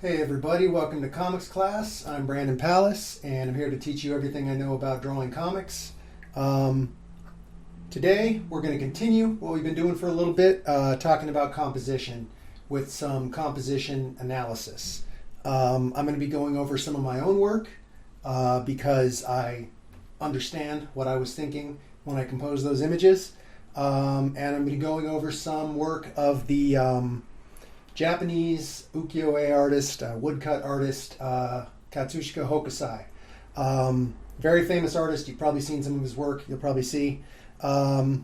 Hey everybody, welcome to comics class. I'm Brandon Pallas and I'm here to teach you everything I know about drawing comics. Today we're going to continue what we've been doing for a little bit, talking about composition with some composition analysis. I'm going to be going over some of my own work because I understand what I was thinking when I composed those images. And I'm going to be going over some work of the Japanese ukiyo-e artist, woodcut artist, Katsushika Hokusai. Very famous artist. You've probably seen some of his work. You'll probably see. So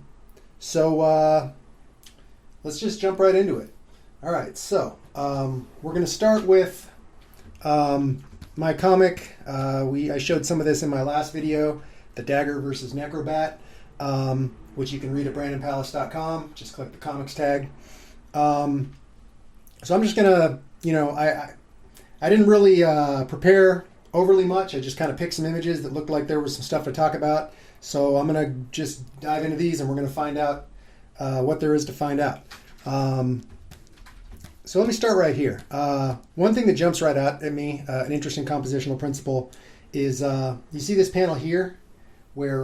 let's just jump right into it. All right. So we're going to start with my comic. I showed some of this in my last video, the Dagger versus Necrobat, which you can read at brandonpallas.com. Just click the comics tag. So I'm just gonna, I didn't really prepare overly much. I just kind of picked some images that looked like there was some stuff to talk about. So I'm gonna just dive into these, and we're gonna find out what there is to find out. So let me start right here. One thing that jumps right out at me, an interesting compositional principle, is you see this panel here, where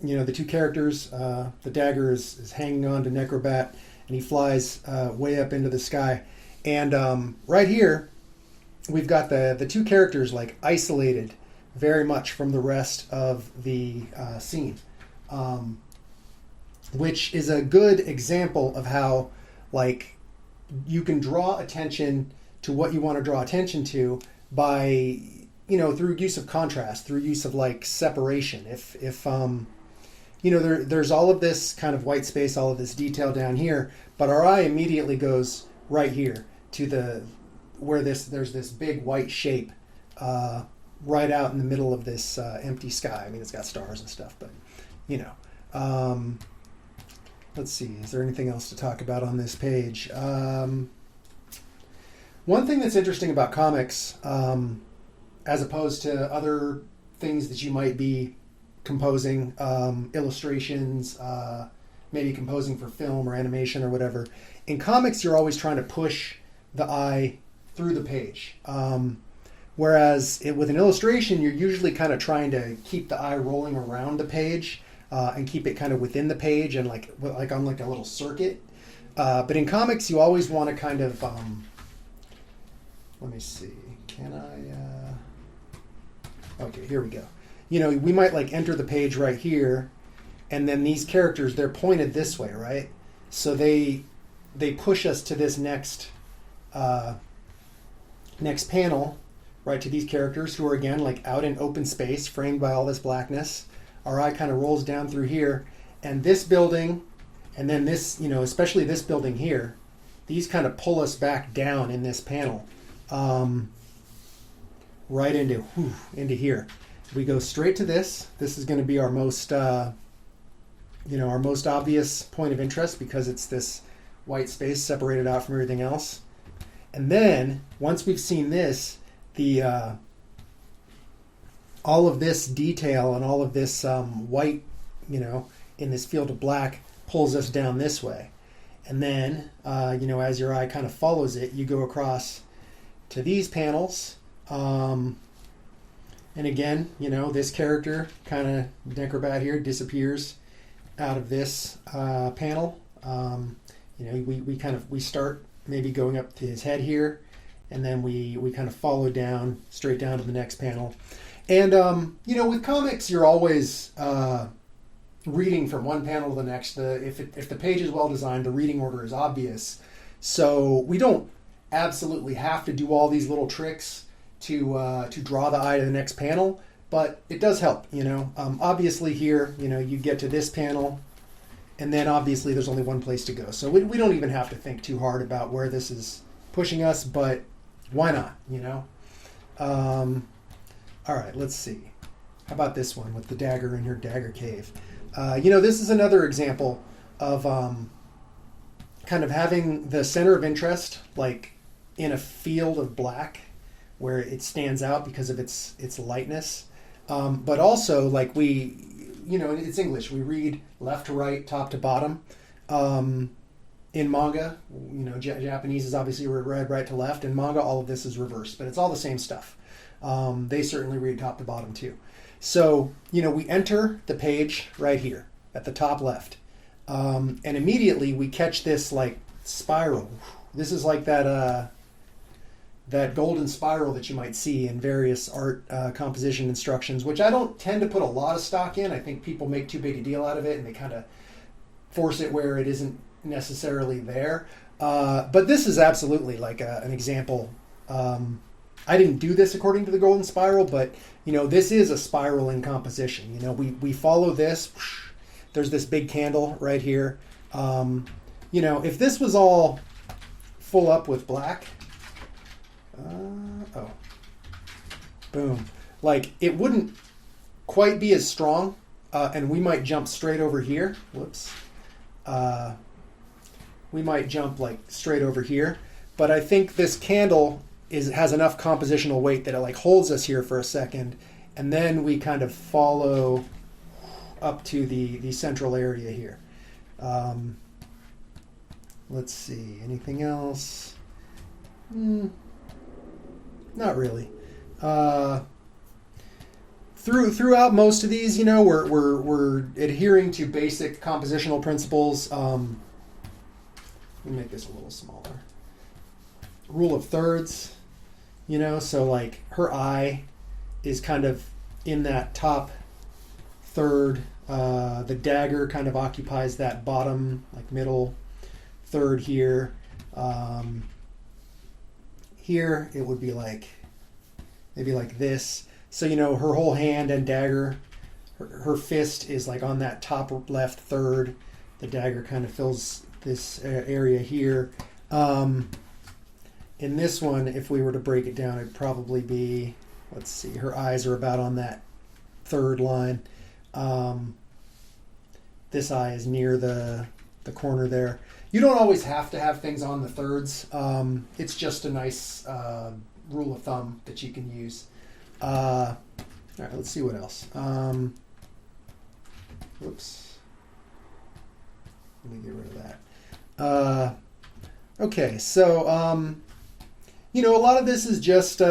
the two characters, the Dagger is hanging on to Necrobat, and he flies way up into the sky. And right here, we've got the two characters like isolated very much from the rest of the scene, which is a good example of how you can draw attention to what you want to draw attention to by, through use of contrast, through use of separation. If there's all of this kind of white space, all of this detail down here, but our eye immediately goes right here to where there's this big white shape right out in the middle of this empty sky. I mean, it's got stars and stuff, but let's see. Is there anything else to talk about on this page? One thing that's interesting about comics, as opposed to other things that you might be composing, illustrations, maybe composing for film or animation or whatever. In comics, you're always trying to push the eye through the page. Whereas with an illustration, you're usually kind of trying to keep the eye rolling around the page and keep it kind of within the page and like on a little circuit. But in comics, you always want to kind of, let me see, can I, okay, here we go. We might enter the page right here, and then these characters, they're pointed this way, right? So they push us to this next panel, right, to these characters who are, again, out in open space, framed by all this blackness. Our eye kind of rolls down through here, and this building, and then this, especially this building here, these kind of pull us back down in this panel, right into here. We go straight to this. This is going to be our most, our most obvious point of interest because it's this white space separated out from everything else. And then once we've seen this, all of this detail and all of this white, in this field of black pulls us down this way. And then, as your eye kind of follows it, you go across to these panels. And again, this character, kind of Necrobat here, disappears out of this panel. We start maybe going up to his head here, and then we kind of follow down, straight down to the next panel. And, with comics, you're always reading from one panel to the next. If the page is well designed, the reading order is obvious. So we don't absolutely have to do all these little tricks to draw the eye to the next panel, but it does help. Obviously here, you get to this panel, and then obviously there's only one place to go. So we don't even have to think too hard about where this is pushing us, but why not? All right, let's see. How about this one with the Dagger in her Dagger cave? This is another example of kind of having the center of interest in a field of black, where it stands out because of its lightness. But also, it's English. We read left to right, top to bottom. in manga, Japanese is obviously read right to left. In manga, all of this is reversed, but it's all the same stuff. They certainly read top to bottom too. So, we enter the page right here at the top left. And immediately we catch this like spiral. This is like that golden spiral that you might see in various art composition instructions, which I don't tend to put a lot of stock in. I think people make too big a deal out of it and they kind of force it where it isn't necessarily there. But this is absolutely like an example. I didn't do this according to the golden spiral, but this is a spiral in composition. We follow this. There's this big candle right here. If this was all full up with black, boom, like it wouldn't quite be as strong, and we might jump straight over here. Whoops. We might jump like straight over here, but I think this candle has enough compositional weight that it like holds us here for a second, and then we kind of follow up to the central area here. Let's see, anything else? Not really. Throughout most of these, we're adhering to basic compositional principles. Let me make this a little smaller. Rule of thirds, so like her eye is kind of in that top third. The dagger kind of occupies that bottom, like middle third here. Here it would be like maybe like this. So her whole hand and dagger, her fist is like on that top left third. The dagger kind of fills this area here. In this one, if we were to break it down, it'd probably be, let's see, her eyes are about on that third line. This eye is near the corner there. You don't always have to have things on the thirds. It's just a nice rule of thumb that you can use. All right, let's see what else. Whoops. Let me get rid of that. Okay, so, a lot of this is just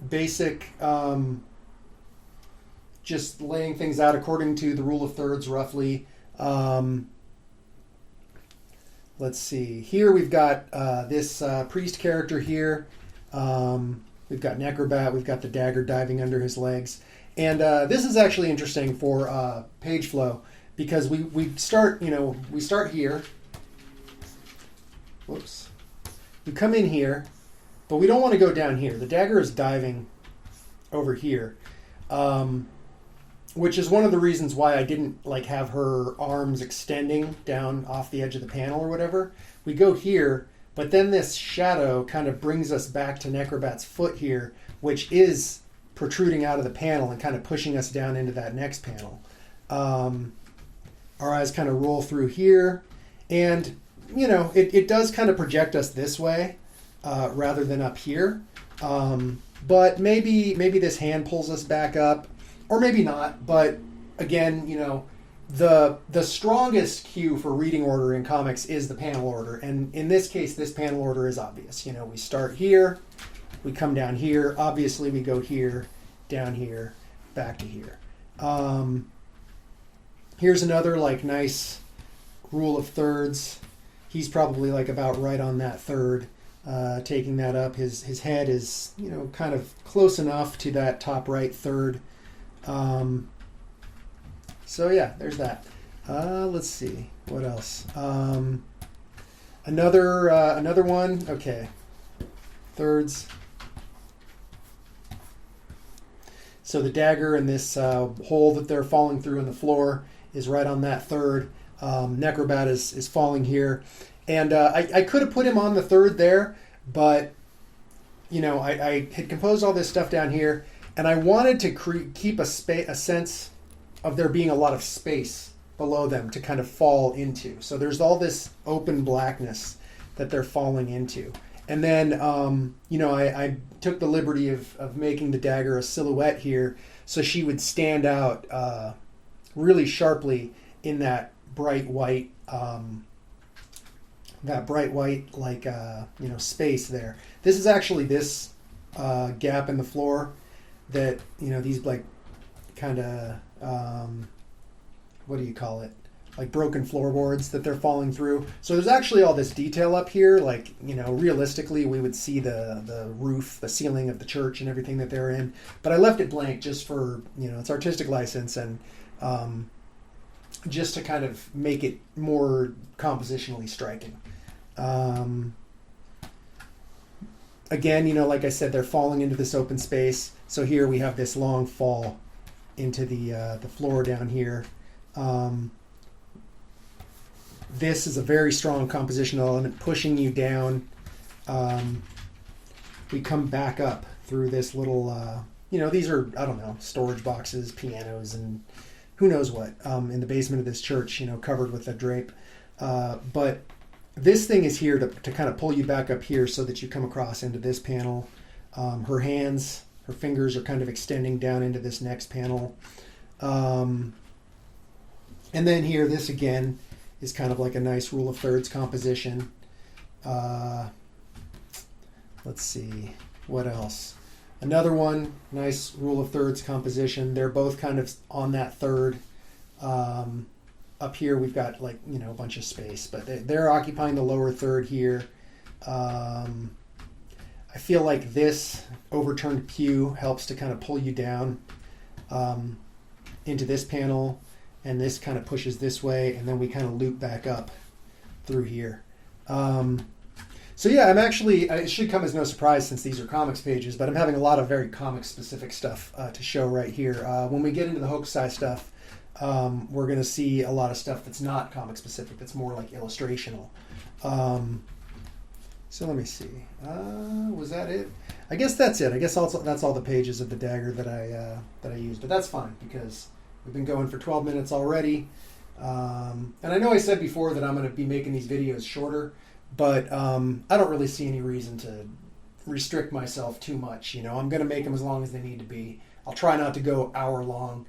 basic, just laying things out according to the rule of thirds, roughly. Let's see. Here we've got this priest character here. We've got Necrobat. We've got the dagger diving under his legs. And this is actually interesting for page flow because we start here. Whoops. We come in here, but we don't want to go down here. The dagger is diving over here, which is one of the reasons why I didn't like have her arms extending down off the edge of the panel or whatever. We go here, but then this shadow kind of brings us back to Necrobat's foot here, which is protruding out of the panel and kind of pushing us down into that next panel. Our eyes kind of roll through here, and it does kind of project us this way rather than up here. But maybe this hand pulls us back up, or maybe not. But again, the strongest cue for reading order in comics is the panel order. And in this case, this panel order is obvious. We start here, we come down here. Obviously, we go here, down here, back to here. Here's another like nice rule of thirds. He's probably like about right on that third, taking that up. His head is, kind of close enough to that top right third. So yeah, there's that. Let's see what else. Another one. Okay, thirds. So the dagger and this hole that they're falling through in the floor is right on that third. Necrobat is falling here, and I could have put him on the third there, but I had composed all this stuff down here, and I wanted to keep a sense of there being a lot of space below them to kind of fall into. So there's all this open blackness that they're falling into, and then I took the liberty of making the dagger a silhouette here, so she would stand out really sharply in that bright white that bright white space there. This is actually this gap in the floor that these like kind of what do you call it? Like broken floorboards that they're falling through. So there's actually all this detail up here. Like, realistically, we would see the roof, the ceiling of the church and everything that they're in. But I left it blank just for, it's artistic license and just to kind of make it more compositionally striking. Again, like I said, they're falling into this open space. So here we have this long fall into the floor down here. This is a very strong compositional element pushing you down. We come back up through this little, these are, I don't know, storage boxes, pianos, and who knows what, in the basement of this church, covered with a drape. But this thing is here to kind of pull you back up here so that you come across into this panel. Her fingers are kind of extending down into this next panel. And then here, this again is kind of like a nice rule of thirds composition. Let's see, what else? Another one, nice rule of thirds composition. They're both kind of on that third. Up here we've got a bunch of space, but they're occupying the lower third here. I feel like this overturned pew helps to kind of pull you down into this panel, and this kind of pushes this way, and then we kind of loop back up through here. So yeah, it should come as no surprise since these are comics pages, but I'm having a lot of very comic specific stuff to show right here. When we get into the Hokusai stuff, we're going to see a lot of stuff that's not comic specific, that's more like illustrational. So let me see. Was that it? I guess that's it. I guess that's all the pages of the Dagger that I used, but that's fine because we've been going for 12 minutes already. And I know I said before that I'm going to be making these videos shorter, but I don't really see any reason to restrict myself too much. I'm going to make them as long as they need to be. I'll try not to go hour long,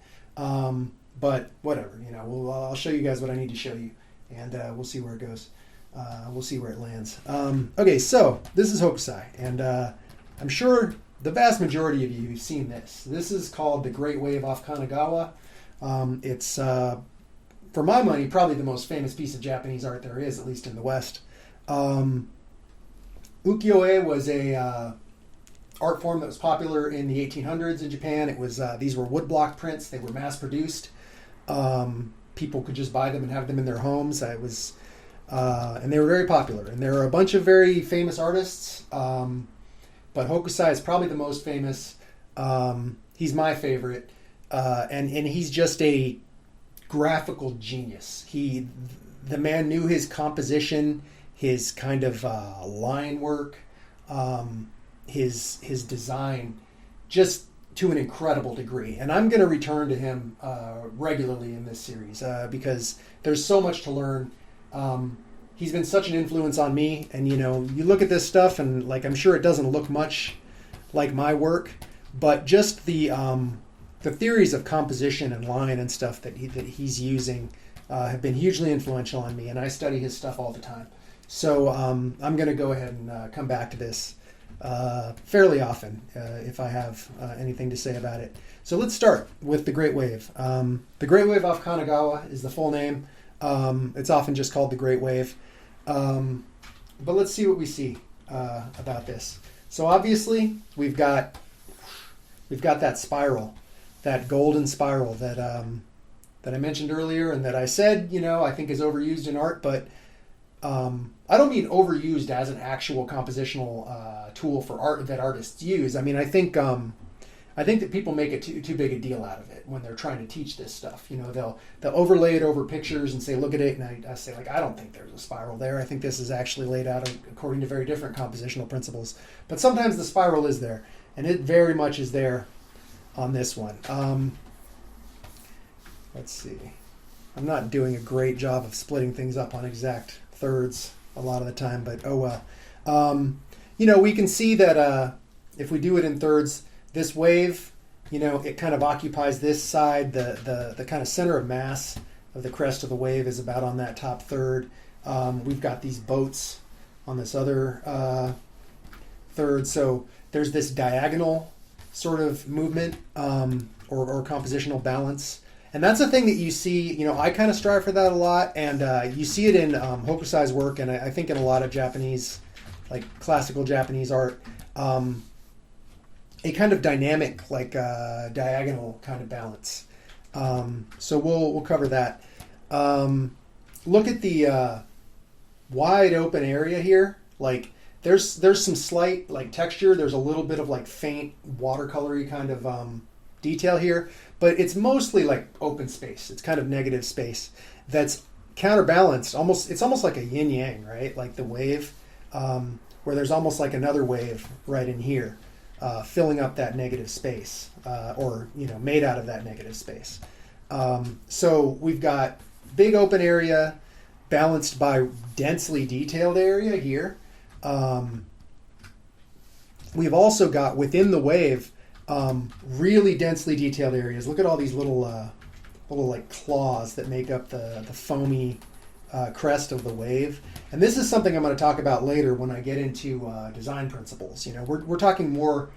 but whatever. I'll show you guys what I need to show you, and we'll see where it goes. We'll see where it lands. Okay, so this is Hokusai, and I'm sure the vast majority of you have seen this. This is called The Great Wave off Kanagawa. It's, for my money, probably the most famous piece of Japanese art there is, at least in the West. Ukiyo-e was a art form that was popular in the 1800s in Japan. It was these were woodblock prints. They were mass-produced. People could just buy them and have them in their homes. And they were very popular. And there are a bunch of very famous artists, but Hokusai is probably the most famous. He's my favorite. And he's just a graphical genius. The man knew his composition, his kind of line work, his design, just to an incredible degree. And I'm going to return to him regularly in this series because there's so much to learn. He's been such an influence on me, and you look at this stuff and I'm sure it doesn't look much like my work, but just the theories of composition and line and stuff that he's using have been hugely influential on me, and I study his stuff all the time. So I'm going to go ahead and come back to this fairly often if I have anything to say about it. So let's start with The Great Wave. The Great Wave off Kanagawa is the full name. It's often just called The Great Wave. But let's see what we see about this. So obviously we've got that spiral, that golden spiral that I mentioned earlier, and that I said I think is overused in art, but I don't mean overused as an actual compositional tool for art that artists use. I mean, I think that people make it too big a deal out of it when they're trying to teach this stuff. They'll overlay it over pictures and say, look at it, and I say, I don't think there's a spiral there. I think this is actually laid out according to very different compositional principles. But sometimes the spiral is there, and it very much is there on this one. Let's see. I'm not doing a great job of splitting things up on exact thirds a lot of the time, but oh well. We can see that if we do it in thirds, this wave, it kind of occupies this side. The kind of center of mass of the crest of the wave is about on that top third. We've got these boats on this other third. So there's this diagonal sort of movement or compositional balance. And that's a thing that you see, I kind of strive for that a lot. And you see it in Hokusai's work, and I think in a lot of Japanese, like classical Japanese art, a kind of dynamic, like diagonal kind of balance. So we'll cover that. Look at the wide open area here. Like there's some slight like texture. There's a little bit of like faint watercolory kind of detail here, but it's mostly like open space. It's kind of negative space that's counterbalanced. It's almost like a yin yang, right? Like the wave, where there's almost like another wave right in here, filling up that negative space, or made out of that negative space. So we've got big open area balanced by densely detailed area here. We've also got within the wave really densely detailed areas. Look at all these little like claws that make up the foamy crest of the wave. And this is something I'm going to talk about later when I get into design principles. We're talking more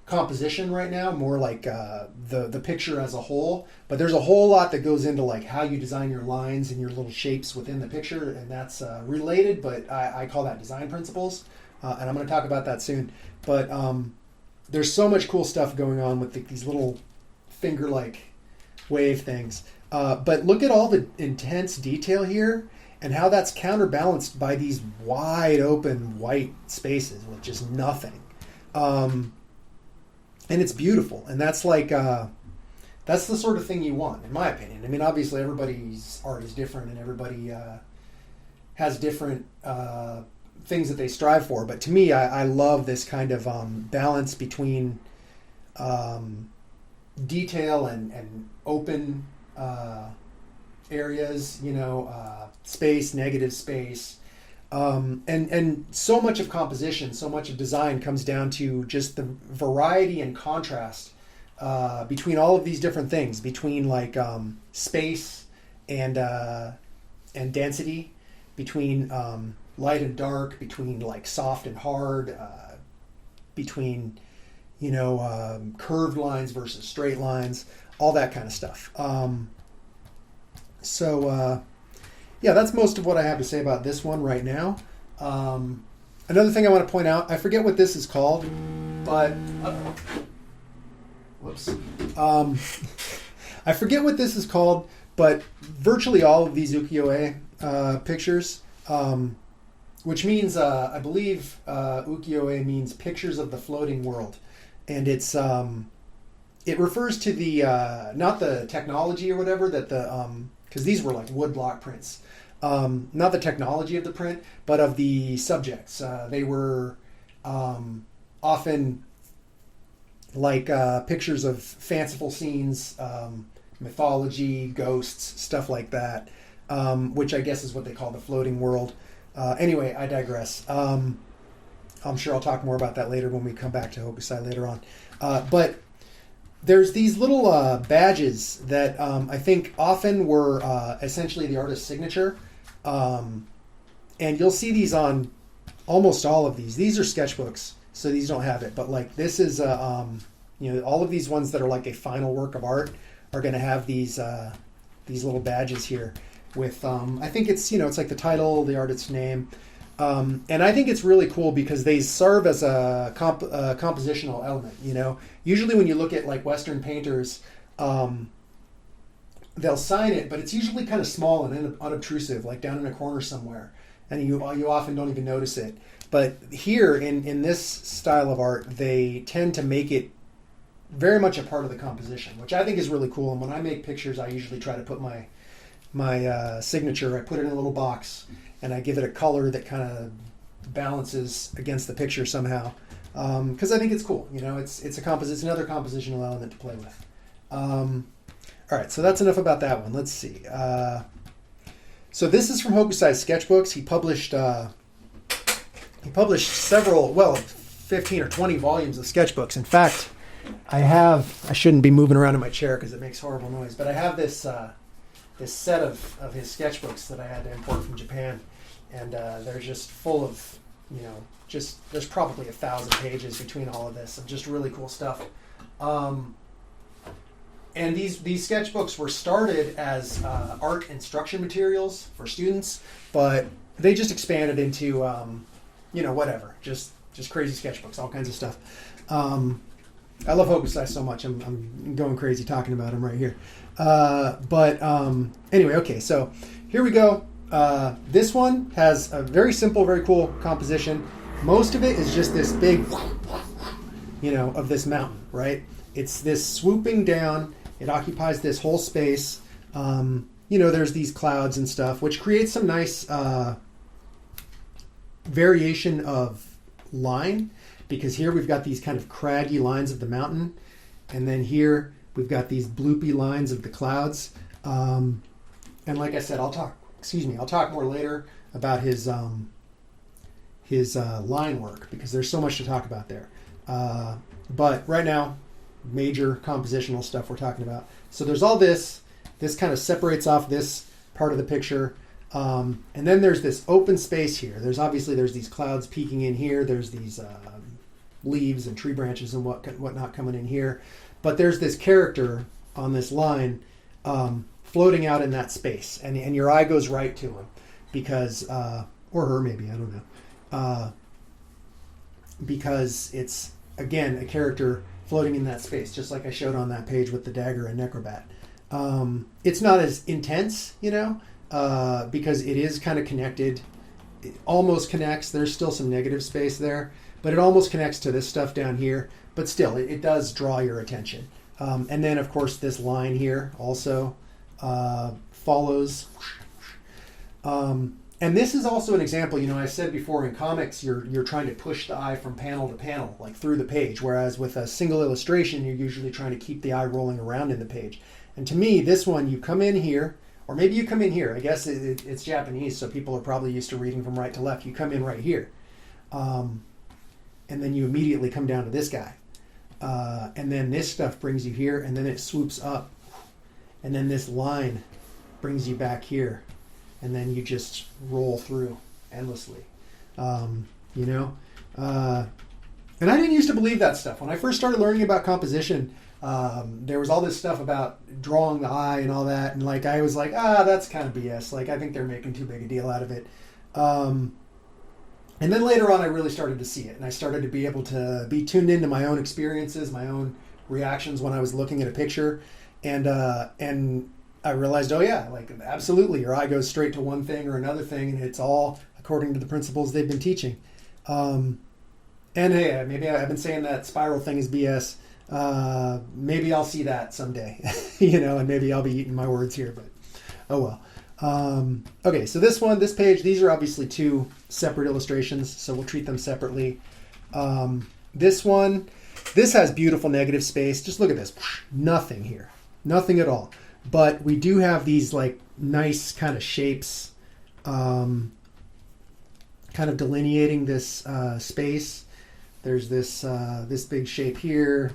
composition right now, more like the picture as a whole, but there's a whole lot that goes into like how you design your lines and your little shapes within the picture, and that's related, but I call that design principles, and I'm going to talk about that soon. But there's so much cool stuff going on with these little finger-like wave things, but look at all the intense detail here and how that's counterbalanced by these wide open white spaces with just nothing. And it's beautiful, and that's like that's the sort of thing you want, in my opinion. I mean, obviously, everybody's art is different, and everybody has different things that they strive for. But to me, I love this kind of balance between detail and open areas. Space, negative space. And so much of composition, so much of design comes down to just the variety and contrast between all of these different things, between like space and density, between light and dark, between like soft and hard, between curved lines versus straight lines, all that kind of stuff. Yeah, that's most of what I have to say about this one right now. Another thing I want to point out, I forget what this is called, but I forget what this is called, but virtually all of these ukiyo-e pictures, which means, I believe ukiyo-e means pictures of the floating world, and it refers to the not the technology or whatever that because these were like wood block prints. Not the technology of the print, but of the subjects. They were often like pictures of fanciful scenes, mythology, ghosts, stuff like that, which I guess is what they call the floating world. Anyway, I digress. I'm sure I'll talk more about that later when we come back to Hokusai later on. But there's these little badges that I think often were essentially the artist's signature. And you'll see these on almost all of these. These are sketchbooks, so these don't have it. But like this is, all of these ones that are like a final work of art are going to have these little badges here with, I think it's, it's like the title, the artist's name. And I think it's really cool because they serve as a compositional element. Usually when you look at like Western painters, they'll sign it, but it's usually kind of small and unobtrusive, like down in a corner somewhere, and you often don't even notice it. But here in this style of art, they tend to make it very much a part of the composition, which I think is really cool. And when I make pictures, I usually try to put my signature. I put it in a little box, and I give it a color that kind of balances against the picture somehow, because I think it's cool. It's another compositional element to play with. All right, so that's enough about that one. Let's see. So this is from Hokusai's sketchbooks. He published several, 15 or 20 volumes of sketchbooks. In fact, I shouldn't be moving around in my chair because it makes horrible noise, but I have this set of his sketchbooks that I had to import from Japan. and they're just full of, there's probably 1,000 pages between all of this of just really cool stuff. And these sketchbooks were started as art instruction materials for students, but they just expanded into, whatever, just crazy sketchbooks, all kinds of stuff. I love Hokusai so much. I'm going crazy talking about him right here. Anyway, okay, so here we go. This one has a very simple, very cool composition. Most of it is just this big, of this mountain, right? It's this swooping down. It occupies this whole space. There's these clouds and stuff, which creates some nice variation of line, because here we've got these kind of craggy lines of the mountain, and then here we've got these bloopy lines of the clouds. And like I said, I'll talk more later about his line work, because there's so much to talk about there. But right now, major compositional stuff we're talking about. So there's all this kind of separates off this part of the picture. And then there's this open space here. There's these clouds peeking in here. There's these leaves and tree branches and whatnot coming in here. But there's this character on this line floating out in that space. And your eye goes right to him because, or her maybe, I don't know. Because it's, again, a character floating in that space, just like I showed on that page with the dagger and necrobat. It's not as intense, because it is kind of connected. It almost connects. There's still some negative space there, but it almost connects to this stuff down here. But still, it does draw your attention. And then, of course, this line here also follows. And this is also an example, I said before, in comics, you're trying to push the eye from panel to panel, like through the page, whereas with a single illustration, you're usually trying to keep the eye rolling around in the page. And to me, this one, you come in here, or maybe you come in here. I guess it's Japanese, so people are probably used to reading from right to left. You come in right here. And then you immediately come down to this guy. And then this stuff brings you here, and then it swoops up. And then this line brings you back here. And then you just roll through endlessly, And I didn't used to believe that stuff. When I first started learning about composition, there was all this stuff about drawing the eye and all that. And I was like, that's kind of BS. I think they're making too big a deal out of it. And then later on, I really started to see it. And I started to be able to be tuned into my own experiences, my own reactions when I was looking at a picture. And I realized, absolutely, your eye goes straight to one thing or another thing, and it's all according to the principles they've been teaching. And hey, maybe I've been saying that spiral thing is BS. Maybe I'll see that someday, and maybe I'll be eating my words here, but oh well. Okay, so this page, these are obviously two separate illustrations, so we'll treat them separately. This has beautiful negative space. Just look at this. Nothing here. Nothing at all. But we do have these nice kind of shapes kind of delineating this space. There's this big shape here.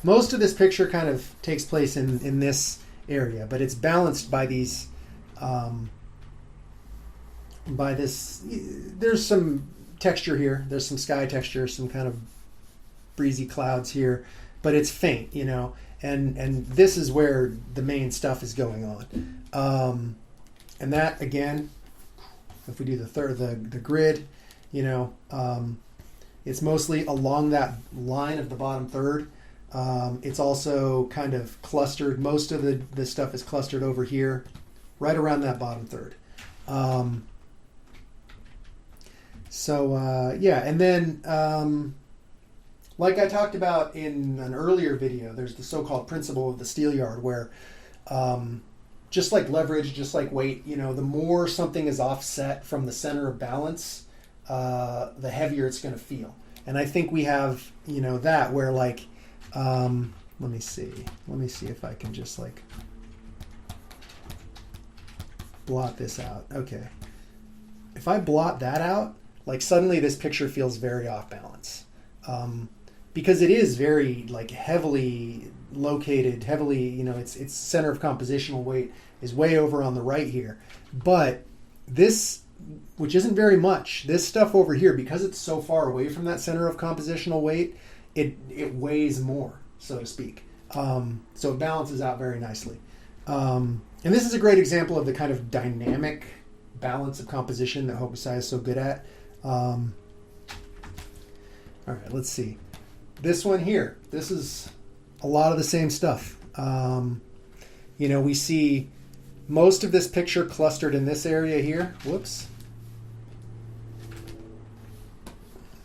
Most of this picture kind of takes place in this area, but it's balanced by these there's some texture here. There's some sky texture, some kind of breezy clouds here, but it's faint, and this is where the main stuff is going on. And that, again, if we do the grid, it's mostly along that line of the bottom third. It's also kind of clustered. Most of the stuff is clustered over here, right around that bottom third. And then like I talked about in an earlier video, there's the so-called principle of the steelyard, where just like leverage, just like weight, the more something is offset from the center of balance, the heavier it's going to feel. And I think we have, that where let me see if I can just blot this out. Okay. If I blot that out, suddenly this picture feels very off balance. Because it is very heavily located, its center of compositional weight is way over on the right here. But this which isn't very much. This stuff over here, because it's so far away from that center of compositional weight, it weighs more, so to speak. So it balances out very nicely. And this is a great example of the kind of dynamic balance of composition that Hokusai is so good at. All right, let's see. This one here, this is a lot of the same stuff. We see most of this picture clustered in this area here. Whoops.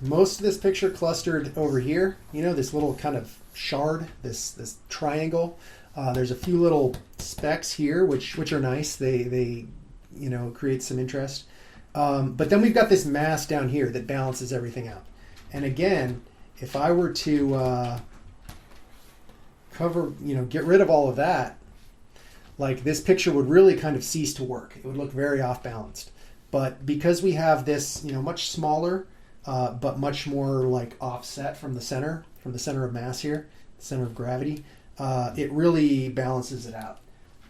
Most of this picture clustered over here. This little kind of shard, this triangle. There's a few little specks here, which are nice. They create some interest. But then we've got this mass down here that balances everything out. And again, if I were to get rid of all of that, like this picture would really kind of cease to work. It would look very off balanced. But because we have this, much smaller, but much more like offset from the center of mass here, the center of gravity, it really balances it out.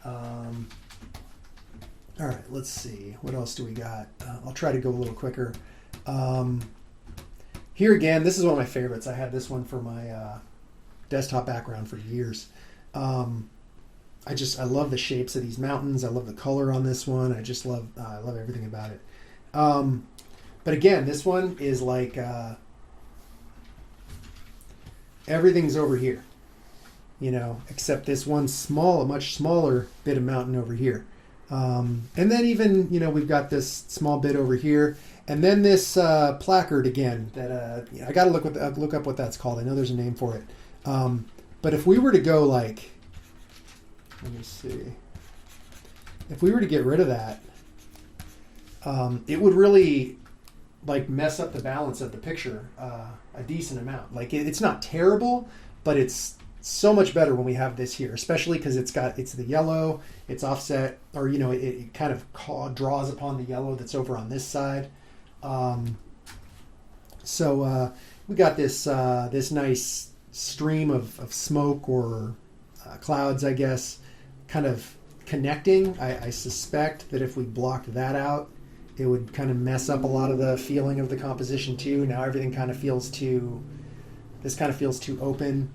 All right, let's see. What else do we got? I'll try to go a little quicker. Here again, this is one of my favorites. I had this one for my desktop background for years. I love the shapes of these mountains. I love the color on this one. I love everything about it. But again, this one is like everything's over here, except this one much smaller bit of mountain over here. And then even, we've got this small bit over here. And then this placard again that I got to look up what that's called. I know there's a name for it. But if we were to go like, let me see. If we were to get rid of that, it would really like mess up the balance of the picture a decent amount. Like it's not terrible, but it's so much better when we have this here, especially because it's the yellow, it's offset, or it kind of draws upon the yellow that's over on this side. So we got this nice stream of smoke or clouds, I guess, kind of connecting. I suspect that if we blocked that out, it would kind of mess up a lot of the feeling of the composition too. Now everything kind of feels too open.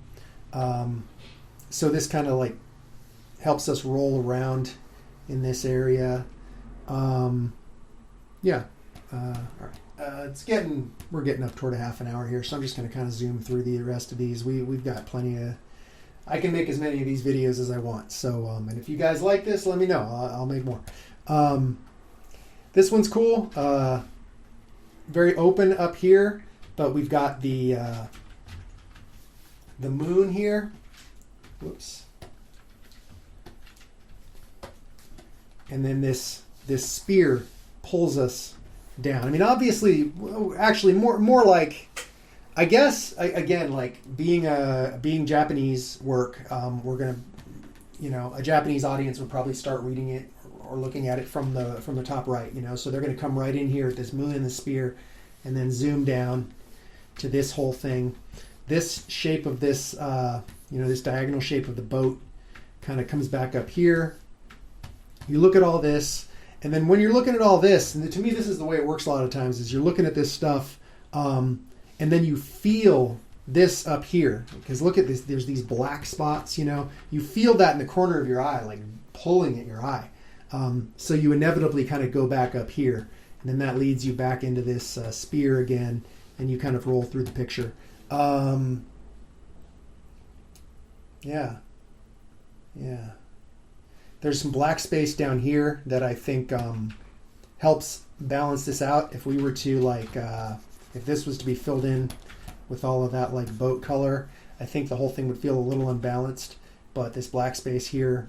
So this kind of like helps us roll around in this area. All right. We're getting up toward a half an hour here, so I'm just going to kind of zoom through the rest of these. We've got plenty of. I can make as many of these videos as I want. So, and if you guys like this, let me know. I'll make more. This one's cool. Very open up here, but we've got the moon here. Whoops. And then this spear pulls us down. I mean, obviously, actually, more like, I guess, again, like being Japanese work, we're gonna, a Japanese audience would probably start reading it or looking at it from the top right, so they're gonna come right in here at this moon and the spear, and then zoom down to this whole thing. This shape of this, this diagonal shape of the boat kind of comes back up here. You look at all this, and then when you're looking at all this, and to me this is the way it works a lot of times, is you're looking at this stuff, and then you feel this up here. Because look at this, there's these black spots, You feel that in the corner of your eye, like pulling at your eye. So you inevitably kind of go back up here, and then that leads you back into this spear again, and you kind of roll through the picture. Yeah. There's some black space down here that I think helps balance this out. If we were to if this was to be filled in with all of that like boat color, I think the whole thing would feel a little unbalanced. But this black space here,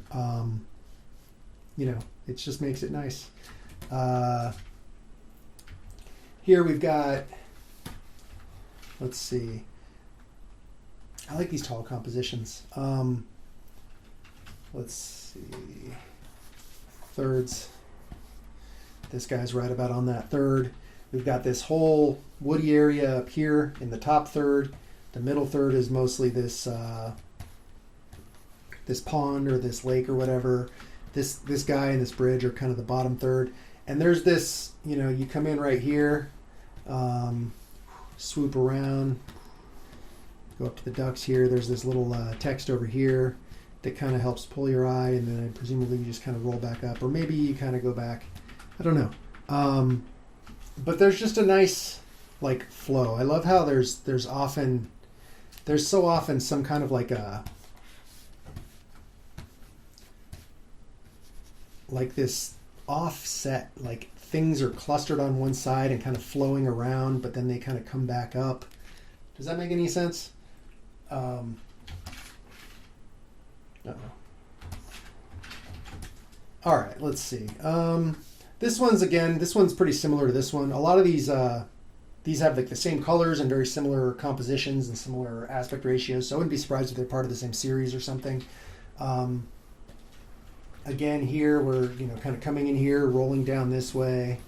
it just makes it nice. Here we've got, let's see. I like these tall compositions. Let's see. Thirds. This guy's right about on that third. We've got this whole woody area up here in the top third. The middle third is mostly this this pond or this lake or whatever. This guy and this bridge are kind of the bottom third. And there's this, you know, you come in right here, swoop around, go up to the ducks here. There's this little text over here that kind of helps pull your eye, and then presumably you just kind of roll back up, or maybe you kind of go back. I don't know. But there's just a nice like flow. I love how there's so often some kind of like this offset, like things are clustered on one side and kind of flowing around, but then they kind of come back up. Does that make any sense? All right, let's see. This one's pretty similar to this one. A lot of these have like the same colors and very similar compositions and similar aspect ratios, so I wouldn't be surprised if they're part of the same series or something. Again, here we're, you know, kind of coming in here, rolling down this way.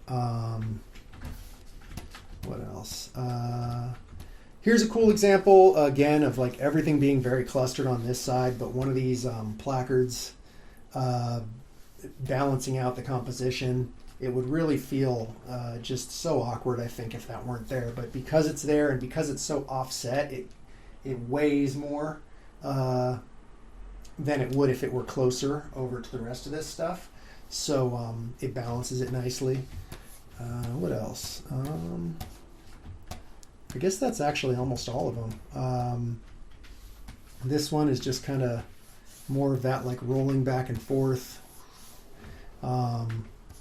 What else? Here's a cool example, again, of like everything being very clustered on this side, but one of these placards balancing out the composition. It would really feel just so awkward, I think, if that weren't there. But because it's there and because it's so offset, it weighs more than it would if it were closer over to the rest of this stuff. So it balances it nicely. What else? I guess that's actually almost all of them. This one is just kind of more of that like rolling back and forth.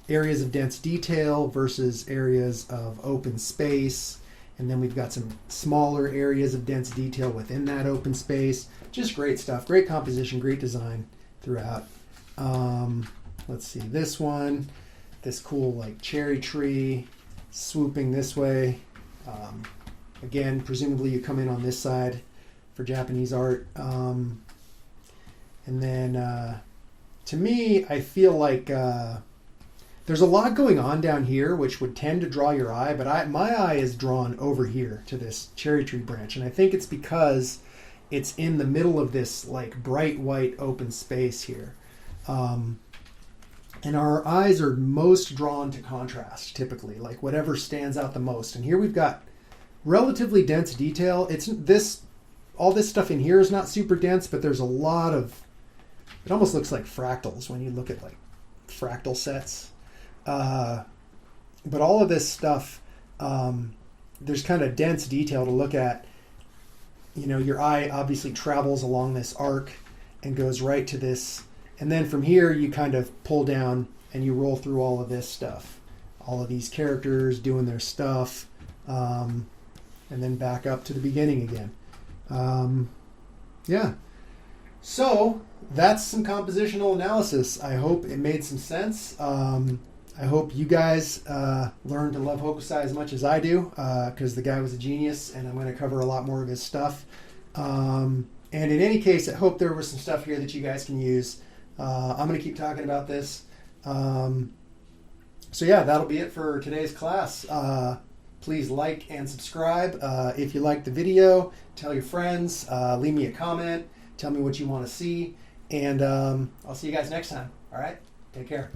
Areas of dense detail versus areas of open space. And then we've got some smaller areas of dense detail within that open space. Just great stuff. Great composition, great design throughout. Let's see, this one, this cool like cherry tree swooping this way. Again, presumably you come in on this side for Japanese art. And then to me, I feel like there's a lot going on down here which would tend to draw your eye, but my eye is drawn over here to this cherry tree branch, and I think it's because it's in the middle of this like bright white open space here. And our eyes are most drawn to contrast, typically, like whatever stands out the most. And here we've got relatively dense detail. All this stuff in here is not super dense, but there's a lot of, it almost looks like fractals when you look at like fractal sets. But all of this stuff, there's kind of dense detail to look at. You know, your eye obviously travels along this arc and goes right to this. And then from here, you kind of pull down and you roll through all of this stuff. All of these characters doing their stuff. And then back up to the beginning again. Yeah. So that's some compositional analysis. I hope it made some sense. I hope you guys learned to love Hokusai as much as I do, because the guy was a genius, and I'm going to cover a lot more of his stuff. And in any case, I hope there was some stuff here that you guys can use. I'm going to keep talking about this. So yeah, that'll be it for today's class. Please like and subscribe. If you liked the video, tell your friends, leave me a comment, tell me what you want to see, and I'll see you guys next time. All right, take care.